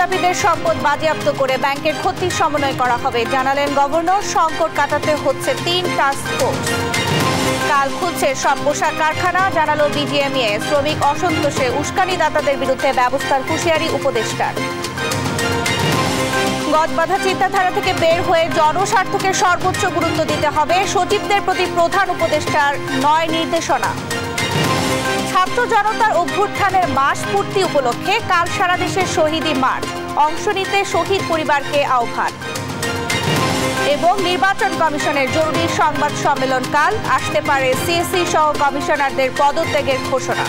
খেলাপিদের সম্পদ বাজেয়াপ্ত করে ব্যাংকের ক্ষতি সমন্বয় করা হবে জানালেন গভর্নর। সংকট কাটাতে হচ্ছে 3 টাস্ক ফোর্স। কাল খুলছে সব পোশাক কারখানা জানালো বিজিএমইএ। শ্রমিক অসন্তোষে উস্কানিদাতাদের বিরুদ্ধে ব্যবস্থার হুঁশিয়ারি উপদেষ্টার। গদবাঁধা চিন্তাধারা থেকে বের হয়ে জনস্বার্থকে সর্বোচ্চ গুরুত্ব দিতে হবে সচিবদের প্রতি প্রধান উপদেষ্টার 9 নির্দেশনা। ছাত্র জনতার অভ্যুত্থানের মাস পূর্তি উপলক্ষে কাল সারা দেশে শহীদি মার্চ, অংশ নিতে শহীদ পরিবারকে আহ্বান। এবং নির্বাচন কমিশনের জরুরি সংবাদ সম্মেলন কাল, আসতে পারে সিএসি সহ কমিশনারদের পদত্যাগের ঘোষণা।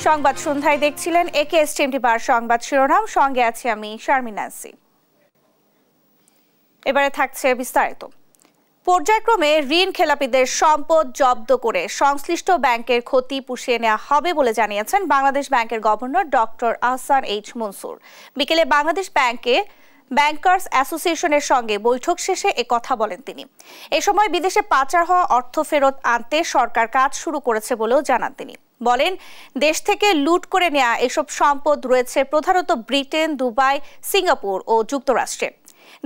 সংবাদ সন্ধ্যায় দেখছিলেন একেএস টিএমটি বার সংবাদ শিরোনাম, সঙ্গে আছি আমি শারমিন নাসি। এবারে থাকছে বিস্তারিত। পর্যায়ক্রমে ঋণ খেলাপিদের সম্পদ জব্দ করে সংশ্লিষ্ট ব্যাংকের ক্ষতি পুষিয়ে নেওয়া হবে বলে জানিয়েছেন বাংলাদেশ ব্যাংকের governor doctor Ahsan H Mansur. বিকেলে বাংলাদেশ ব্যাংকে ব্যাংকার্স অ্যাসোসিয়েশনের সঙ্গে বৈঠক শেষে কথা বলেন তিনি। এ সময় বিদেশে পাচার হওয়া অর্থ ফেরত আনতে সরকার কাজ শুরু করেছে বলেও জানান তিনি। বলেন, দেশ থেকে লুট করে নেওয়া এসব সম্পদ রয়েছে প্রধানত ব্রিটেন, দুবাই, সিঙ্গাপুর ও যুক্তরাষ্ট্রে।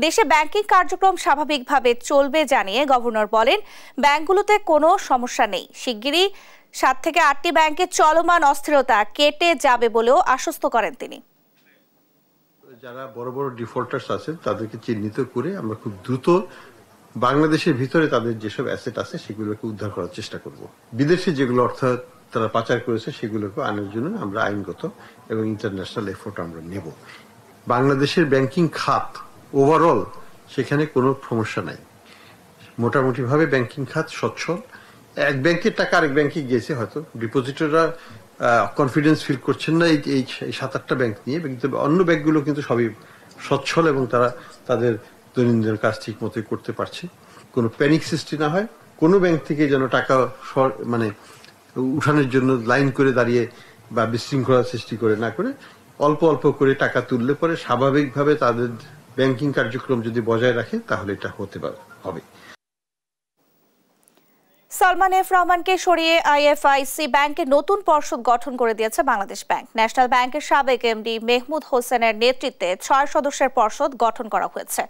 দেশে ব্যাংকিং কার্যক্রম স্বাভাবিকভাবে চলবে জানিয়ে গভর্নর বলেন, ব্যাংকগুলোতে কোনো সমস্যা নেই। শিগগিরই 7 থেকে 8টি ব্যাংকে চলমান অস্থিরতা কেটে যাবে বলেও আশ্বস্ত করেন তিনি। যারা বড় বড় ডিফল্টার্স আছেন তাদেরকে চিহ্নিত করে আমরা খুব দ্রুত বাংলাদেশের ভিতরে তাদের যেসব অ্যাসেট আছে সেগুলোকে উদ্ধার করার চেষ্টা করব। বিদেশে যেগুলো অর্থ তারা পাচার করেছে সেগুলোকে আনার জন্য আমরা আইনগত এবং ইন্টারন্যাশনাল এফোর্ট আমরা নেব। বাংলাদেশের ব্যাংকিং খাত ওভারঅল সেখানে কোনো সমস্যা নাই। মোটামুটি ভাবে ব্যাংকিং খাত সচ্ছল। এক ব্যাংকের টাকা আরেক ব্যাংকে গিয়েছে, হয়তো ডিপোজিটররা কনফিডেন্স ফিল করছেন না এই 7-8টা ব্যাংক নিয়ে, কিন্তু অন্য ব্যাংকগুলো কিন্তু সবই সচ্ছল এবং তারা তাদের দৈনন্দিন কাজ ঠিক মতোই করতে পারছে। কোনো প্যানিক সৃষ্টি না হয়, কোনো ব্যাংক থেকে যেন টাকা মানে উঠানোর জন্য লাইন করে দাঁড়িয়ে বা বিশৃঙ্খলা সৃষ্টি করে না করে অল্প অল্প করে টাকা তুললে পরে স্বাভাবিকভাবে তাদের ব্যাংকিং কার্যক্রম যদি বজায় রাখে তাহলে এটা হতে হবে। সালমান এফ রহমানকে সরিয়ে আইএফআইসি ব্যাংকের নতুন পর্ষদ গঠন করে দিয়েছে বাংলাদেশ ব্যাংক। ন্যাশনাল ব্যাংকের সাবেক এমডি মেহমুদ হোসেনের নেতৃত্বে 6 সদস্যের পর্ষদ গঠন করা হয়েছে।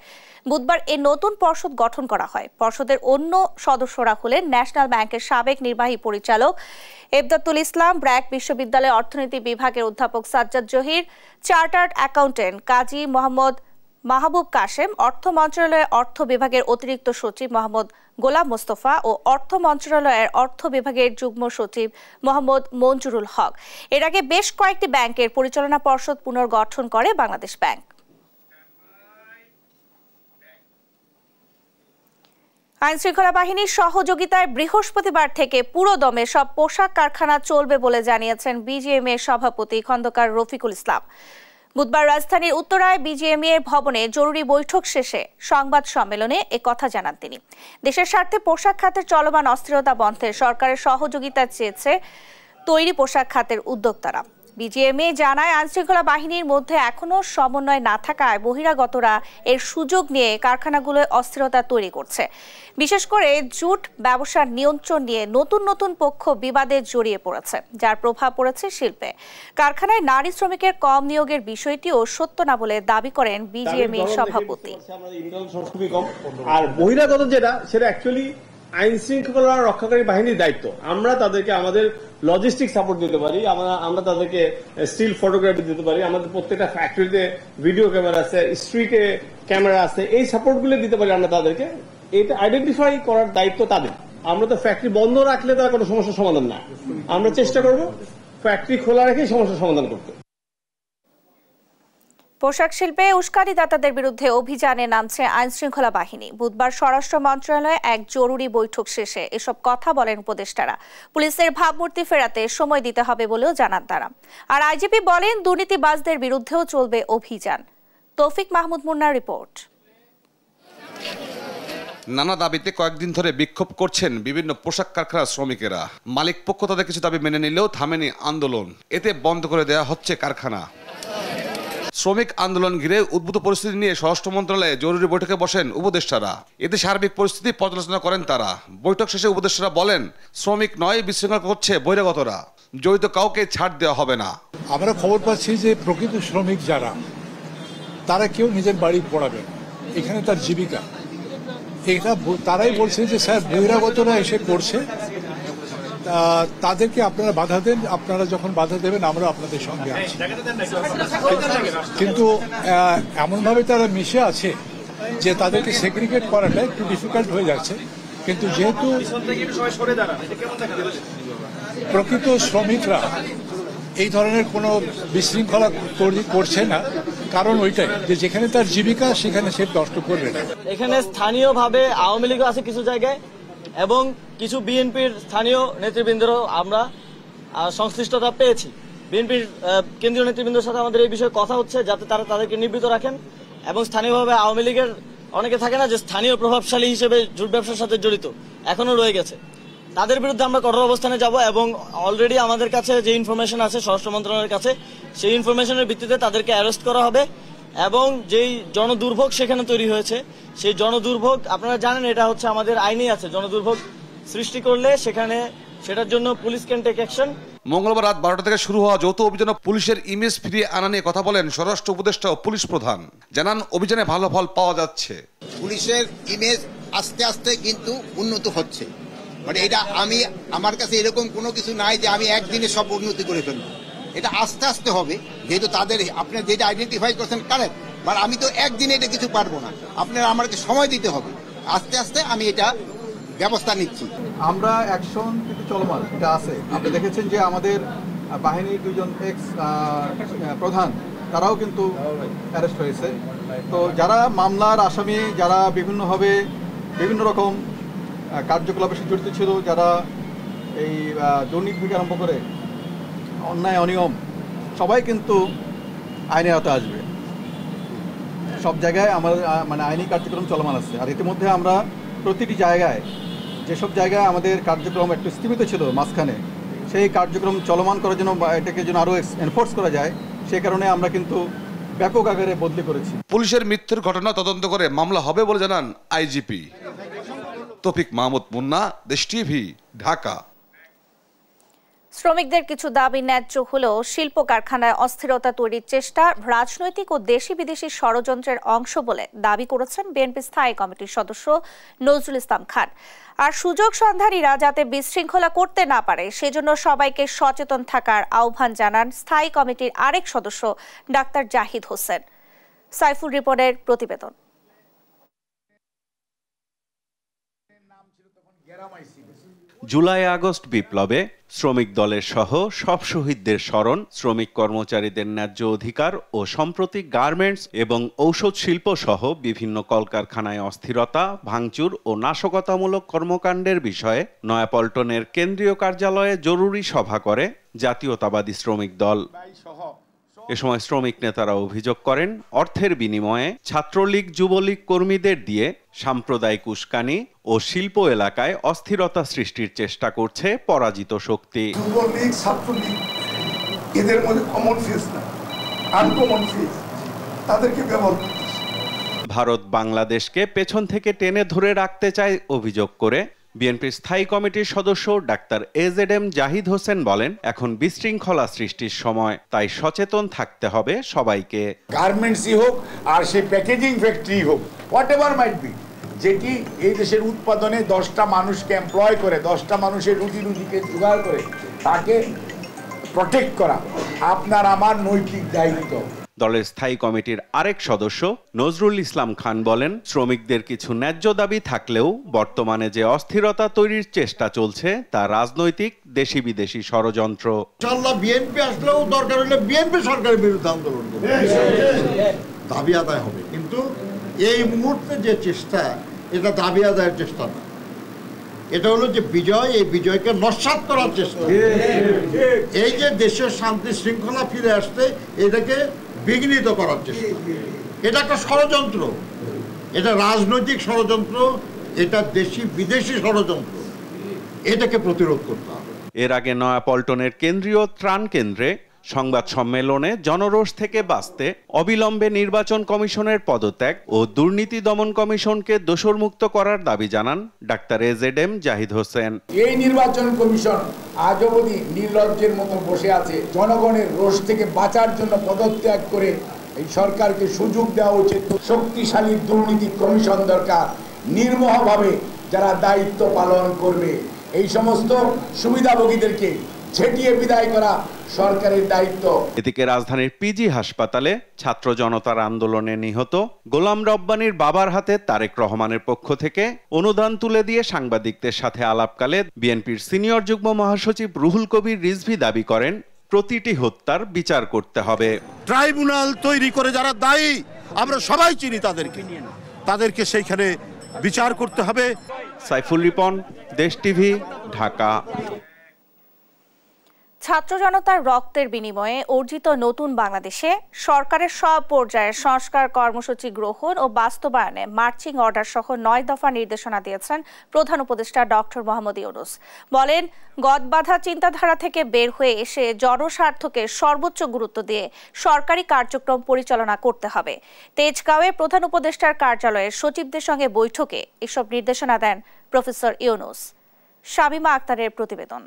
বুধবার এই নতুন পর্ষদ গঠন করা হয়। পর্ষদের অন্য সদস্যরা হলেন ন্যাশনাল ব্যাংকের সাবেক নির্বাহী পরিচালক এবদাতুল ইসলাম, ব্র্যাক বিশ্ববিদ্যালয়ের অর্থনীতি বিভাগের অধ্যাপক সাজ্জাদ জহির, চার্টার্ড অ্যাকাউন্টেন্ট কাজী মোহাম্মদ মাহবুব কাশেম, অর্থ মন্ত্রণালয়ের অর্থ বিভাগের অতিরিক্ত সচিব মোহাম্মদ গোলাম মোস্তফা ও অর্থ মন্ত্রণালয়ের অর্থ বিভাগের যুগ্ম সচিব মোহাম্মদ মঞ্জুরুল হক। এর আগে বেশ কয়েকটি ব্যাংকের পরিচালনা পর্ষদ পুনর্গঠন করে বাংলাদেশ ব্যাংক। আইনশৃঙ্খলা বাহিনীর সহযোগিতায় বৃহস্পতিবার থেকে পুরোদমে সব পোশাক কারখানা চলবে বলে জানিয়েছেন বিজিএমইএ সভাপতি খন্দকার রফিকুল ইসলাম। বুধবার রাজধানীর উত্তরায় বিজিএমইএ ভবনে জরুরি বৈঠক শেষে সংবাদ সম্মেলনে কথা জানান তিনি। দেশের স্বার্থে পোশাক খাতের চলমান অস্থিরতা বন্ধে সরকারের সহযোগিতা চেয়েছে তৈরি পোশাক খাতের উদ্যোক্তারা। বিজিএমইএ জানায়, আইনশৃঙ্খলা বাহিনীর মধ্যে এখনো সমন্বয় না থাকায় বহিরাগতরা এর সুযোগ নিয়ে কারখানাগুলোয় অস্থিরতা তৈরি করছে। বিশেষ করে জুট ব্যবসার নিয়ন্ত্রণ নিয়ে নতুন নতুন পক্ষ বিবাদে জড়িয়ে পড়েছে, যার প্রভাব পড়েছে শিল্পে। কারখানায় নারী শ্রমিকের কম নিয়োগের বিষয়টিও সত্য না বলে দাবি করেন বিজিএমইএ সভাপতি। আর বহিরাগত যেটা সেটা অ্যাকচুয়ালি আইন শৃঙ্খলা রক্ষাকারী বাহিনীর দায়িত্ব। আমরা তাদেরকে আমাদের লজিস্টিক সাপোর্ট দিতে পারি, আমরা তাদেরকে স্টিল ফটোগ্রাফি দিতে পারি, আমাদের প্রত্যেকটা ফ্যাক্টরিতে ভিডিও ক্যামেরা আছে, স্ট্রিটে ক্যামেরা আছে, এই সাপোর্ট গুলো দিতে পারি আমরা তাদেরকে। এটা আইডেন্টিফাই করার দায়িত্ব তাদের। আমরা তো ফ্যাক্টরি বন্ধ রাখলে তার কোনো সমস্যার সমাধান না। আমরা চেষ্টা করব ফ্যাক্টরি খোলা রেখেই সমস্যার সমাধান করতে। পোশাক শিল্পে উস্কানিদাতাদের বিরুদ্ধে অভিযানে নামছে আইনশৃঙ্খলা বাহিনী। বুধবার স্বরাষ্ট্র মন্ত্রণালয়ে এক জরুরি বৈঠক শেষে এসব কথা বলেন উপদেষ্টারা। পুলিশের ভাবমূর্তি ফেরাতে সময় দিতে হবে বলেও জানান তারা। আর আইজিপি বলেন, দুর্নীতিবাজদের বিরুদ্ধেও চলবে অভিযান। তৌফিক মাহমুদ মুন্নার রিপোর্ট। নানা দাবিতে কয়েকদিন ধরে বিক্ষোভ করছেন বিভিন্ন পোশাক কারখানার শ্রমিকেরা। মালিক পক্ষ তাদের কিছু দাবি মেনে নিলেও থামেনি আন্দোলন। এতে বন্ধ করে দেওয়া হচ্ছে কারখানা। শ্রমিক আন্দোলন ঘিরে উদ্ভূত পরিস্থিতি নিয়ে স্বরাষ্ট্র মন্ত্রণালয়ে জরুরি বৈঠকে বসেন উপদেষ্টারা। এতে সার্বিক পরিস্থিতি পর্যালোচনা করেন তারা। বৈঠক শেষে উপদেষ্টারা বলেন, শ্রমিক নয়, বিশৃঙ্খলা করছে বহিরাগতরা, জড়িত কাউকে ছাড় দেওয়া হবে না। আমরা খবর পাচ্ছি যে প্রকৃত শ্রমিক যারা, তারা কেউ নিজের বাড়ি পড়াবে, এখানে তার জীবিকা। এটা তারাই বলছে যে স্যার বহিরাগতরা এসে করছে, তাদেরকে আপনারা বাধা দেন, আপনারা যখন বাধা দেবেন আমরা আপনাদের সঙ্গে আছি। কিন্তু এমনভাবে তারা মিশে আছে যে তাদেরকে সেগ্রিগেট করাটা একটু ডিফিকাল্ট হয়ে যাচ্ছে। কিন্তু যেহেতু প্রকৃত শ্রমিকরা এই ধরনের কোনো বিশৃঙ্খলা করছে না, কারণ ওইটাই যে যেখানে তার জীবিকা সেখানে সে নষ্ট করবে না। এখানে স্থানীয়ভাবে আওয়ামী লীগও আছে কিছু জায়গায়, এবং কিছু বিএনপির স্থানীয় নেতৃবৃন্দেরও আমরা সংশ্লিষ্টতা পেয়েছি। বিএনপির কেন্দ্রীয় নেতৃবৃন্দের সাথে আমাদের এই বিষয়ে কথা হচ্ছে, যাতে তারা তাদেরকে নিবৃত্ত রাখেন। এবং স্থানীয়ভাবে আওয়ামী লীগের অনেকে থাকে না যে স্থানীয় প্রভাবশালী হিসেবে জুট ব্যবসার সাথে জড়িত, এখনো রয়ে গেছে। তাদের বিরুদ্ধে আমরা কঠোর অবস্থানে যাব, এবং অলরেডি আমাদের কাছে যে ইনফরমেশন আছে স্বরাষ্ট্র মন্ত্রণালয়ের কাছে, সেই ইনফরমেশনের ভিত্তিতে তাদেরকে অ্যারেস্ট করা হবে। এবং যেই জনদুর্ভোগ সেখানে তৈরি হয়েছে, সেই জনদুর্ভোগ আপনারা জানেন, এটা হচ্ছে আমাদের আইনেই আছে, জনদুর্ভোগ সৃষ্টি করলে সেটার জন্য পুলিশ ক্যান টেক অ্যাকশন। মঙ্গলবার রাত 12টা থেকে শুরু হওয়া যৌথ অভিযানে পুলিশের ইমেজ ফিরিয়ে আনা নিয়ে কথা বলেন স্বরাষ্ট্র উপদেষ্টা ও পুলিশ প্রধান। জানান, অভিযানে ভালো ফল পাওয়া যাচ্ছে। পুলিশের ইমেজ আস্তে আস্তে কিন্তু উন্নত হচ্ছে। মানে এটা আমার কাছে এরকম কোনো কিছু নাই যে আমি একদিনে সব উন্নতি করে ফেলবো। এটা আস্তে আস্তে হবে, যেহেতু তাদের আপনি যেটা আইডেন্টিফাই করছেন কারেক্ট, বাট আমি তো একদিনে এটা কিছু পারবো না, আপনারা আমাকে সময় দিতে হবে। আস্তে আস্তে আমি এটা ব্যবস্থা নিচ্ছি। আমরা অ্যাকশন কিন্তু চলমান, এটা আছে। আপনি দেখেছেন যে আমাদের বাহিনীর দুজন এক্স প্রধান, তারাও কিন্তু অ্যারেস্ট হয়েছে। তো যারা মামলার আসামি, যারা বিভিন্নভাবে বিভিন্ন রকম কার্যকলাপের সাথে জড়িত ছিল, যারা এই দুর্নীতি থেকে আরম্ভ করে অন্যায় অনিয়ম, সবাই কিন্তু আইনের আওতায় আসবে। সব জায়গায় আমার আইনি কার্যক্রম চলমান আছে। আর ইতিমধ্যে আমরা প্রতিটি জায়গায়, যেসব জায়গায় আমাদের কার্যক্রম একটু স্থিমিত ছিল মাঝখানে, সেই কার্যক্রম চলমান করার জন্য, এটাকে যেন আরও এনফোর্স করা যায়, সেই কারণে আমরা কিন্তু ব্যাপক আকারে বদলি করেছি। পুলিশের মৃত্যুর ঘটনা তদন্ত করে মামলা হবে বলে জানান আইজিপি। তৌফিক মাহমুদ মুন্না, দেশ টিভি, ঢাকা। শ্রমিকদের কিছু দাবি ন্যায্য হলেও শিল্প কারখানায় অস্থিরতা তৈরির চেষ্টা রাজনৈতিক ও দেশি বিদেশি ষড়যন্ত্রের অংশ বলে দাবি করেছেন বিএনপি স্থায়ী কমিটির সদস্য নজরুল ইসলাম খান। আর সুযোগ সন্ধানীরা যাতে বিশৃঙ্খলা করতে না পারে, সেজন্য সবাইকে সচেতন থাকার আহ্বান জানান স্থায়ী কমিটির আরেক সদস্য ডাক্তার জাহিদ হোসেন। সাইফুল রিপনের প্রতিবেদন। জুলাই আগস্ট বিপ্লবে শ্রমিক দলের সহ সব শহীদদের স্মরণ, শ্রমিক কর্মচারীদের ন্যায্য অধিকার ও সম্প্রতি গার্মেন্টস এবং ঔষধ শিল্প সহ বিভিন্ন কলকারখানায় অস্থিরতা, ভাঙচুর ও নাশকতামূলক কর্মকাণ্ডের বিষয়ে নয়াপল্টনের কেন্দ্রীয় কার্যালয়ে জরুরি সভা করে জাতীয়তাবাদী শ্রমিক দল। এ সময় শ্রমিক নেতারা অভিযোগ করেন, অর্থের বিনিময়ে ছাত্রলীগ যুবলীগ কর্মীদের দিয়ে সাম্প্রদায়িক উস্কানি ও শিল্প এলাকায় অস্থিরতা সৃষ্টির চেষ্টা করছে পরাজিত শক্তি। যুবলীগ, ছাত্রলীগ, এদের মধ্যে কমন ফেস না, আনকমন ফেস, তাদেরকে ব্যবহার করতেছে। ভারত বাংলাদেশকে পেছন থেকে টেনে ধরে রাখতে চায় অভিযোগ করে বিএনপির স্থায়ী কমিটির সদস্য ডাক্তার এজেডএম জাহিদ হোসেন বলেন, এখন বিশৃঙ্খলা সৃষ্টির সময়, তাই সচেতন থাকতে হবে সবাইকে। গার্মেন্টসই হোক আর সেই প্যাকেজিং ফ্যাক্টরি হোক, হোয়াট এভার মাইট বি, যেটি এই দেশের উৎপাদনে 10টা মানুষকে এমপ্লয় করে, 10টা মানুষের রুজিকে জোগাড় করে, তাকে প্রটেক্ট করা আপনার আমার নৈতিক দায়িত্ব। দলের স্থায়ী কমিটির আরেক সদস্য নজরুল ইসলাম খান বলেন, শ্রমিকদের কিছু ন্যায্য দাবি থাকলেও বর্তমানে যে অস্থিরতা তৈরির চেষ্টা চলছে তা রাজনৈতিক দেশি বিদেশি ষড়যন্ত্র। ইনশাআল্লাহ বিএনপি আসলেও দরকার হলে বিএনপি সরকারের বিরুদ্ধে আন্দোলন করবে, দাবি আদায় হবে। কিন্তু এই মুহূর্তে যে চেষ্টা, এটা দাবি আদায়ের চেষ্টা না, এটা হলো যে বিজয়, এই বিজয়কে নস্যাৎ করার চেষ্টা। এই যে দেশের শান্তি শৃঙ্খলা ফিরে আসতে, এটাকে বিঘ্নিত করার চেষ্টা। এটা একটা ষড়যন্ত্র, এটা রাজনৈতিক ষড়যন্ত্র, এটা দেশি বিদেশি ষড়যন্ত্র, এটাকে প্রতিরোধ করতে হবে। এর আগে নয়াপল্টনের কেন্দ্রীয় ত্রাণ কেন্দ্রে সংবাদ সম্মেলনে জনরোষ থেকে বাঁচতে অবিলম্বে নির্বাচন কমিশনের পদত্যাগ ও দুর্নীতি দমন কমিশনকে দোষরমুক্ত করার দাবি জানান ডাক্তার এজেডএম জাহিদ হোসেন। এই নির্বাচন কমিশন আজ অবধি নির্লজ্জের মতো বসে আছে। জনগণের রোষ থেকে বাঁচার জন্য পদত্যাগ করে এই সরকারকে সুযোগ দেওয়া উচিত। শক্তিশালী দুর্নীতি কমিশন দরকার, নির্মোহভাবে যারা দায়িত্ব পালন করবে এই সমস্ত সুবিধাভোগীদেরকে ছেটিয়ে বিদায় করা সরকারের দায়িত্ব। এদিকে রাজধানীর পিজি হাসপাতালে ছাত্র জনতার আন্দোলনে নিহত গোলাম রব্বানীর বাবার হাতে তারেক রহমানের পক্ষ থেকে অনুদান তুলে দিয়ে সাংবাদিকদের সাথে আলাপকালে বিএনপির সিনিয়র যুগ্ম মহাসচিব রুহুল কবির রিজভী দাবি করেন প্রতিটি হত্যার বিচার করতে হবে। ট্রাইব্যুনাল তৈরি করে যারা দায়ী আমরা সবাই চিনি তাদেরকে সেইখানে বিচার করতে হবে। সাইফুল রিপন, দেশ টিভি, ঢাকা। ছাত্র জনতার রক্তের বিনিময়ে অর্জিত নতুন বাংলাদেশে সরকারের সব পর্যায়ের সংস্কার কর্মসূচি গ্রহণ ও বাস্তবায়নে মার্চিং অর্ডার সহ 9 দফা নির্দেশনা দিয়েছেন প্রধান উপদেষ্টা ডক্টর মোহাম্মদ ইউনূস। বলেন, গদবাঁধা চিন্তাধারা থেকে বের হয়ে এসে জনস্বার্থকে সর্বোচ্চ গুরুত্ব দিয়ে সরকারি কার্যক্রম পরিচালনা করতে হবে। তেজগাঁওয়ে প্রধান উপদেষ্টার কার্যালয়ের সচিবদের সঙ্গে বৈঠকে এসব নির্দেশনা দেন প্রফেসর ইউনূস। শামিমা আক্তারের প্রতিবেদন।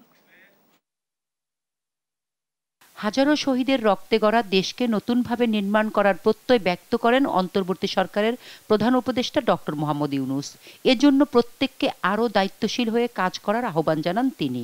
হাজারো শহীদের রক্তে গড়া দেশকে নতুনভাবে নির্মাণ করার প্রত্যয় ব্যক্ত করেন অন্তর্বর্তী সরকারের প্রধান উপদেষ্টা ডক্টর মোহাম্মদ ইউনূস। এজন্য প্রত্যেককে আরও দায়িত্বশীল হয়ে কাজ করার আহ্বান জানান তিনি।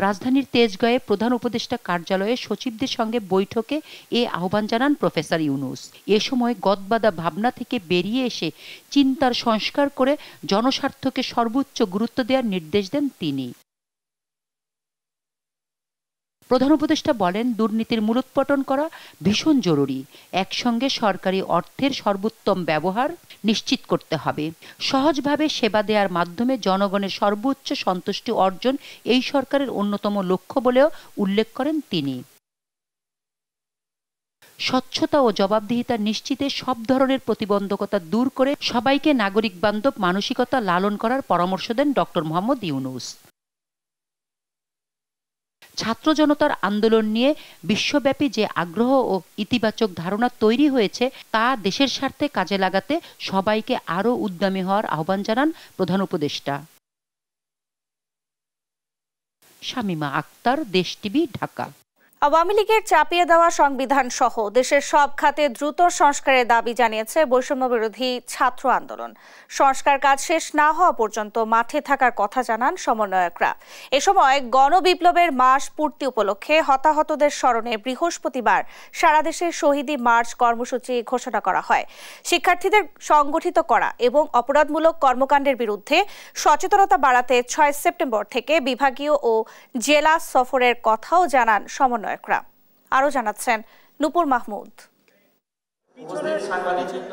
রাজধানীর তেজগাঁয়ে প্রধান উপদেষ্টা কার্যালয়ে সচিবদের সঙ্গে বৈঠকে এ আহ্বান জানান প্রফেসর ইউনূস। এ সময় গদবাঁধা ভাবনা থেকে বেরিয়ে এসে চিন্তার সংস্কার করে জনস্বার্থকে সর্বোচ্চ গুরুত্ব দেওয়ার নির্দেশ দেন তিনি। প্রধান উপদেষ্টা বলেন, দুর্নীতির মূলোৎপাটন করা ভীষণ জরুরি। একসঙ্গে সরকারি অর্থের সর্বোত্তম ব্যবহার নিশ্চিত করতে হবে। সহজভাবে সেবা দেওয়ার মাধ্যমে জনগণের সর্বোচ্চ সন্তুষ্টি অর্জন এই সরকারের অন্যতম লক্ষ্য বলেও উল্লেখ করেন তিনি। স্বচ্ছতা ও জবাবদিহিতা নিশ্চিতে সব ধরনের প্রতিবন্ধকতা দূর করে সবাইকে নাগরিক বান্ধব মানসিকতা লালন করার পরামর্শ দেন ডক্টর মোহাম্মদ ইউনূস। ছাত্র জনতার আন্দোলন নিয়ে বিশ্বব্যাপী যে আগ্রহ ও ইতিবাচক ধারণা তৈরি হয়েছে তা দেশের স্বার্থে কাজে লাগাতে সবাইকে আরও উদ্যমী হওয়ার আহ্বান জানান প্রধান উপদেষ্টা। শামিমা আক্তার, দেশ টিভি, ঢাকা। আওয়ামী লীগের চাপিয়ে দেওয়া সংবিধান সহ দেশের সব খাতে দ্রুত সংস্কারের দাবি জানিয়েছে বৈষম্য বিরোধী ছাত্র আন্দোলন। সংস্কার কাজ শেষ না হওয়া পর্যন্ত মাঠে থাকার কথা জানান সমন্বয়করা। এ সময় গণবিপ্লবের মাস পূর্তি উপলক্ষে হতাহতদের স্মরণে বৃহস্পতিবার সারা দেশে শহীদি মার্চ কর্মসূচি ঘোষণা করা হয়। শিক্ষার্থীদের সংগঠিত করা এবং অপরাধমূলক কর্মকাণ্ডের বিরুদ্ধে সচেতনতা বাড়াতে 6 সেপ্টেম্বর থেকে বিভাগীয় ও জেলা সফরের কথাও জানান সমন্বয়। আরো জানাচ্ছেন নূপুর মাহমুদ।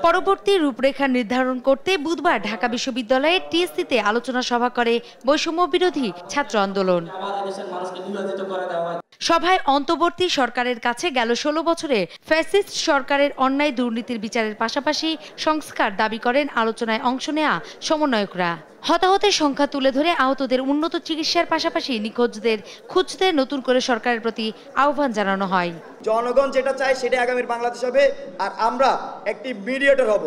পরবর্তী রূপরেখা নির্ধারণ করতে বুধবার ঢাকা বিশ্ববিদ্যালয়ের টিএসসিতে আলোচনা সভা করে বৈষম্য বিরোধী ছাত্র আন্দোলন। সভায় অন্তর্বর্তী সরকারের কাছে গেল 16 বছরে ফ্যাসিস্ট সরকারের অন্যায় দুর্নীতির বিচারের পাশাপাশি সংস্কার দাবি করেন আলোচনায় অংশ নেয়া সমন্বয়করা। হতাহতের সংখ্যা তুলে ধরে আহতদের উন্নত চিকিৎসার পাশাপাশি নিখোঁজদের খুঁজতে নতুন করে সরকারের প্রতি আহ্বান জানানো হয়। জনগণ যেটা চায় সেটা আগামীর বাংলাদেশ হবে, আর আমরা একটি মিডিয়েটর হব।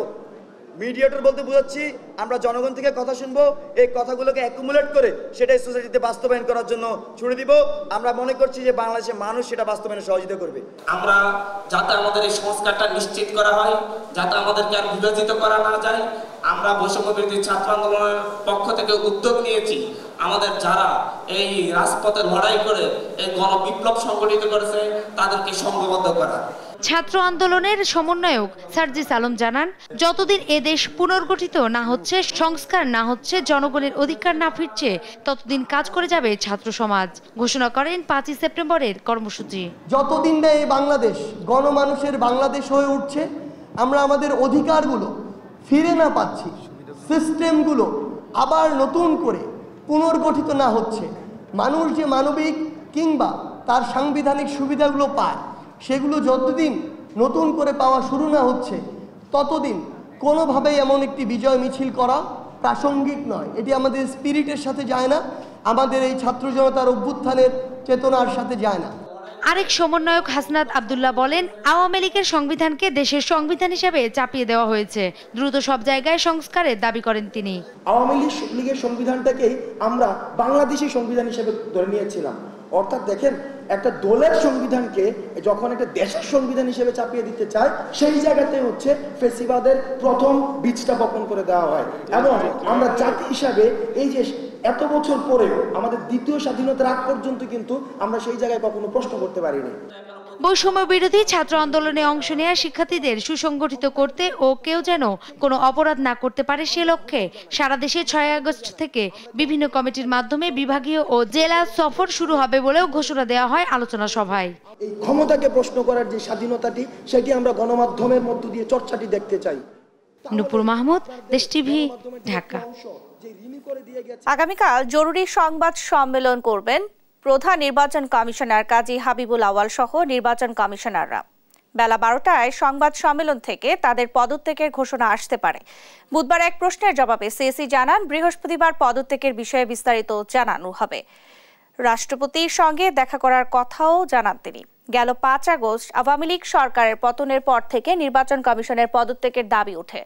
মিডিয়েটর বলতে বোঝাচ্ছি আমরা জনগণ থেকে কথা শুনবো, এই কথাগুলোকে অ্যাকুমুলেট করে সেটাই সোসাইটিতে বাস্তবায়ন করার জন্য ছুড়ে দিব। আমরা মনে করছি যে বাংলাদেশের মানুষ সেটা বাস্তবায়নে সহযোগিতা করবে। আমরা যাতে আমাদের এই সংস্কারটা নিশ্চিত করা হয়, যাতে আমাদেরকে আর বিভাজিত করা না যায়, আমরা বৈষম্য বিরোধী ছাত্র আন্দোলনের পক্ষ থেকে উদ্যোগ নিয়েছি আমাদের যারা এই রাজপথে লড়াই করে এই গণবিপ্লব সংগঠিত করেছে তাদেরকে সংঘবদ্ধ করা। ছাত্র আন্দোলনের সমন্বয়ক সার্জিস আলম জানান, যতদিন এদেশ পুনর্গঠিত না হচ্ছে, সংস্কার না হচ্ছে, জনগণের অধিকার না ফিরছে, ততদিন কাজ করে যাবে ছাত্র সমাজ। ঘোষণা করেন 5 সেপ্টেম্বরের কর্মসূচি। যতদিন না এই বাংলাদেশ গণমানুষের বাংলাদেশ হয়ে উঠছে, আমরা আমাদের অধিকারগুলো ফিরে না পাচ্ছি, সিস্টেমগুলো আবার নতুন করে পুনর্গঠিত না হচ্ছে, মানুষ যে মানবিক কিংবা তার সাংবিধানিক সুবিধাগুলো পায় সেগুলো যতদিন নতুন করে পাওয়া শুরু না হচ্ছে ততদিন কোনোভাবেই এমন একটি বিজয় মিছিল করা প্রাসঙ্গিক নয়। এটি আমাদের স্পিরিটের সাথে যায় না আমাদের এই ছাত্র জনতার অভ্যুত্থানের চেতনার সাথে যায় না। আরেক সমন্বয়ক হাসনাত আব্দুল্লাহ বলেন, আওয়ামী লীগের সংবিধানকে দেশের সংবিধান হিসেবে চাপিয়ে দেওয়া হয়েছে, দ্রুত সব জায়গায় সংস্কারের দাবি করেন তিনি। আওয়ামী লীগের সংবিধানটাকেই আমরা বাংলাদেশি সংবিধান হিসেবে ধরে নিয়েছিলাম। অর্থাৎ দেখেন, একটা দলের সংবিধানকে যখন একটা দেশের সংবিধান হিসেবে চাপিয়ে দিতে চায়, সেই জায়গাতে হচ্ছে ফেসিবাদের প্রথম বীজটা বপন করে দেওয়া হয়। এবং আমরা জাতি হিসাবে এই যে এত বছর পরেও আমাদের দ্বিতীয় স্বাধীনতার আগ পর্যন্ত কিন্তু আমরা সেই জায়গায় কখনো প্রশ্ন করতে পারিনি। বৈষম্য বিরোধী ছাত্র আন্দোলনে অংশ নেওয়া শিক্ষার্থীদের সুসংগঠিত করতে ও কেউ যেন কোনো অপরাধ না করতে পারে সে লক্ষ্যে সারা দেশে 6 আগস্ট থেকে বিভিন্ন কমিটির মাধ্যমে বিভাগীয় ও জেলা সফর শুরু হবে বলেও ঘোষণা দেওয়া হয় আলোচনা সভায়। এই ক্ষমতাকে প্রশ্ন করার যে স্বাধীনতাটি, সেটি আমরা গণমাধ্যমের মধ্য দিয়ে চর্চাটি দেখতে চাই। নূপুর মাহমুদ, দেশ টিভি, ঢাকা। আগামীকাল জরুরি সংবাদ সম্মেলন করবেন প্রধান নির্বাচন কমিশনার কাজী হাবিবুল আওয়াল সহ নির্বাচন কমিশনাররা। বেলা 12টায় সংবাদ সম্মেলন থেকে তাদের পদত্যাগের ঘোষণা আসতে পারে। বুধবার এক প্রশ্নের জবাবে সিএসি জানান, বৃহস্পতিবার পদত্যাগের বিষয়ে বিস্তারিত জানানো হবে। রাষ্ট্রপতির সঙ্গে দেখা করার কথাও জানান তিনি। গেল 5 আগস্ট আওয়ামী লীগ সরকারের পতনের পর থেকে নির্বাচন কমিশনের পদত্যাগের দাবি ওঠে।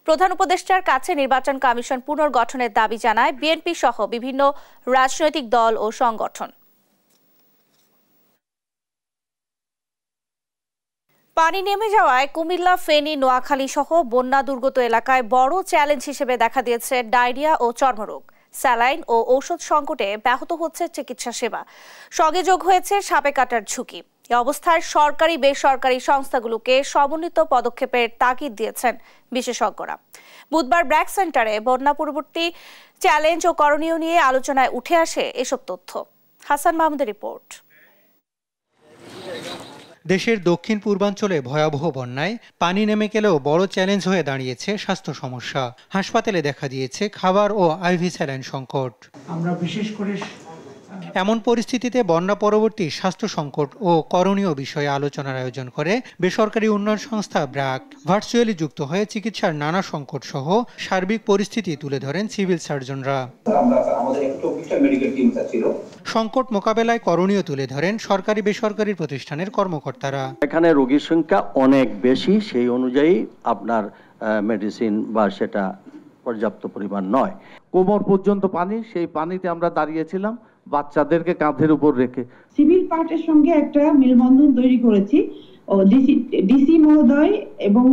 প্রধান উপদেষ্টার কাছে নির্বাচন কমিশন পুনর্গঠনের দাবি জানায় বিএনপি সহ বিভিন্ন রাজনৈতিক দল ও সংগঠন। পানি নেমে যাওয়ায় কুমিল্লা, ফেনী, নোয়াখালী সহ বন্যা দুর্গত এলাকায় বড় চ্যালেঞ্জ হিসেবে দেখা দিয়েছে ডায়রিয়া ও চর্মরোগ। স্যালাইন ও ঔষধ সংকটে ব্যাহত হচ্ছে চিকিৎসা সেবা, সঙ্গে যোগ হয়েছে সাপে কাটার ঝুঁকি। এ অবস্থায় সরকারি বেসরকারি সংস্থাগুলোকে সমন্বিত পদক্ষেপের তাগিদ দিয়েছেন বিশেষজ্ঞরা। বুধবার ব্র্যাক সেন্টারে বন্যা পূর্ববর্তী চ্যালেঞ্জ ও করণীয় নিয়ে আলোচনায় উঠে আসে এসব তথ্য। হাসান মাহমুদের রিপোর্ট। দেশের দক্ষিণ পূর্বাঞ্চলে ভয়াবহ বন্যায় পানি নেমে গেলেও বড় চ্যালেঞ্জ হয়ে দাঁড়িয়েছে স্বাস্থ্য সমস্যা। হাসপাতালে দেখা দিয়েছে খাবার ও আইভি স্যালাইন সংকট। আমরা বিশেষ করে এমন পরিস্থিতিতে বন্যা পরবর্তী স্বাস্থ্য সংকট ও করণীয় বিষয়ে আলোচনার আয়োজন করে বেসরকারি উন্নয়ন সংস্থা ব্র্যাক। ভার্চুয়ালি যুক্ত হয়ে চিকিৎসার নানা সংকট সহ সার্বিক পরিস্থিতি তুলে ধরেন সিভিল সার্জনরা। সংকট মোকাবেলায় করণীয় তুলে ধরেন সরকারি বেসরকারি প্রতিষ্ঠানের কর্মকর্তারা। এখানে রোগীর সংখ্যা অনেক বেশি, সেই অনুযায়ী আপনার মেডিসিন বা সেটা পর্যাপ্ত পরিমাণ নয়। কোমর পর্যন্ত পানি, সেই পানিতে আমরা দাঁড়িয়েছিলাম বাচ্চাদেরকে কাঁধের উপর রেখে। সিভিল পার্টের সঙ্গে একটা মেলবন্ধন তৈরি করেছি ও ডিসি মহোদয় এবং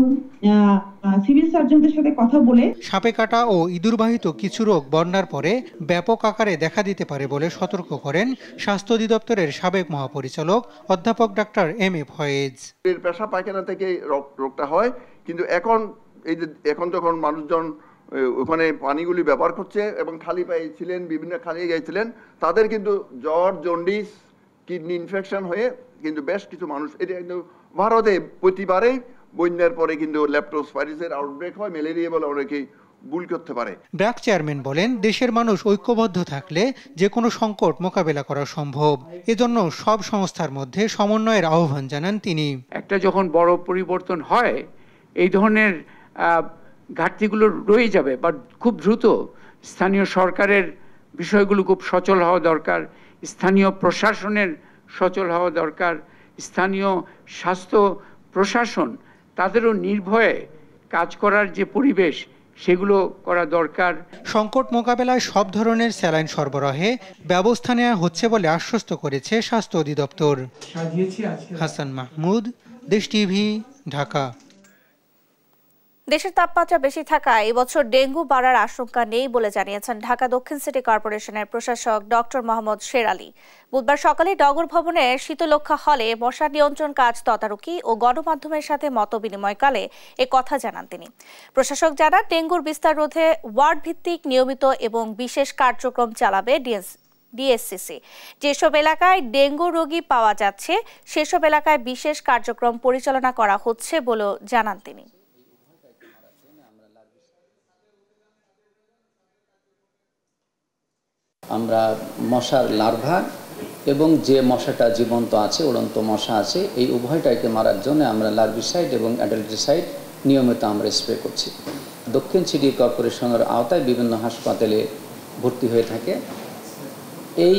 সিভিল সার্জনদের সাথে কথা বলে। সাপে কাটা ও ইঁদুরবাহিত কিছু রোগ বন্যার পরে ব্যাপক আকারে দেখা দিতে পারে বলে সতর্ক করেন স্বাস্থ্য অধিদপ্তরের সাবেক মহাপরিচালক অধ্যাপক ডাক্তার এম এ ফয়েজ। পেশা পায়খানা থেকে রোগটা হয়, কিন্তু এখন যখন মানুষজন ওখানে পানিগুলি ব্যবহার করছে এবং খালি পায়ে ছিলেন, বিভিন্ন খালি গিয়েছিলেন, তাদের কিন্তু জ্বর, জন্ডিস, কিডনি ইনফেকশন হয়ে কিন্তু বেশ কিছু মানুষ, এটা কিন্তু ভারতে প্রতিবারেই বন্যার পরে কিন্তু লেপ্টোস্পাইরিসের আউটব্রেক হয়, ম্যালেরিয়া বলে অনেকেই ভুল করতে পারে। ব্র্যাক চেয়ারম্যান বলেন, দেশের মানুষ ঐক্যবদ্ধ থাকলে যে কোনো সংকট মোকাবেলা করা সম্ভব। এজন্য সব সংস্থার মধ্যে সমন্বয়ের আহ্বান জানান তিনি। একটা যখন বড় পরিবর্তন হয়, এই ধরনের ঘাটতিগুলো রয়ে যাবে, বাট খুব দ্রুত স্থানীয় সরকারের বিষয়গুলো খুব সচল হওয়া দরকার, স্থানীয় প্রশাসনের সচল হওয়া দরকার, স্থানীয় স্বাস্থ্য প্রশাসন তাদেরও নির্ভয়ে কাজ করার যে পরিবেশ সেগুলো করা দরকার। সংকট মোকাবেলায় সব ধরনের স্যালাইন সরবরাহে ব্যবস্থা নেওয়া হচ্ছে বলে আশ্বস্ত করেছে স্বাস্থ্য অধিদপ্তর। হাসান মাহমুদ, দেশ টিভি, ঢাকা। দেশের তাপমাত্রা বেশি থাকায় এবছর ডেঙ্গু বাড়ার আশঙ্কা নেই বলে জানিয়েছেন ঢাকা দক্ষিণ সিটি কর্পোরেশনের প্রশাসক ডক্টর মোহাম্মদ শের আলী। বুধবার সকালে ডগর ভবনের শীতলক্ষা হলে মশা নিয়ন্ত্রণ কাজ তদারকি ও গণমাধ্যমের সাথে মতবিনিময়কালে এ কথা জানান তিনি। প্রশাসক জানান, ডেঙ্গুর বিস্তার রোধে ওয়ার্ড ভিত্তিক নিয়মিত এবং বিশেষ কার্যক্রম চালাবে ডিএসসিসি। যেসব এলাকায় ডেঙ্গু রোগী পাওয়া যাচ্ছে সেসব এলাকায় বিশেষ কার্যক্রম পরিচালনা করা হচ্ছে বলে জানান তিনি। আমরা মশার লার্ভা এবং যে মশাটা জীবন্ত আছে, উড়ন্ত মশা আছে, এই উভয়টাকে মারার জন্য আমরা লার্ভিসাইড এবং অ্যাডাল্টিসাইড নিয়মিত আমরা স্প্রে করছি। দক্ষিণ সিটি কর্পোরেশনের আওতায় বিভিন্ন হাসপাতালে ভর্তি হয়ে থাকে এই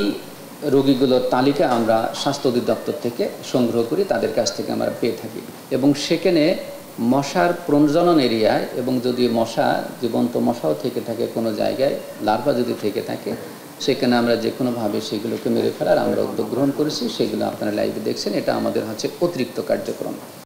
রোগীগুলোর তালিকা আমরা স্বাস্থ্য অধিদপ্তর থেকে সংগ্রহ করি, তাদের কাছ থেকে আমরা পেয়ে থাকি এবং সেখানে মশার প্রজনন এরিয়ায় এবং যদি মশা জীবন্ত মশাও থেকে থাকে কোনো জায়গায়, লার্ভা যদি থেকে থাকে, সেখানে আমরা যে কোনোভাবে সেগুলোকে মেরে ফেলার আমরা উদ্যোগ গ্রহণ করেছি। সেগুলো আপনারা লাইভে দেখছেন। এটা আমাদের হচ্ছে অতিরিক্ত কার্যক্রম।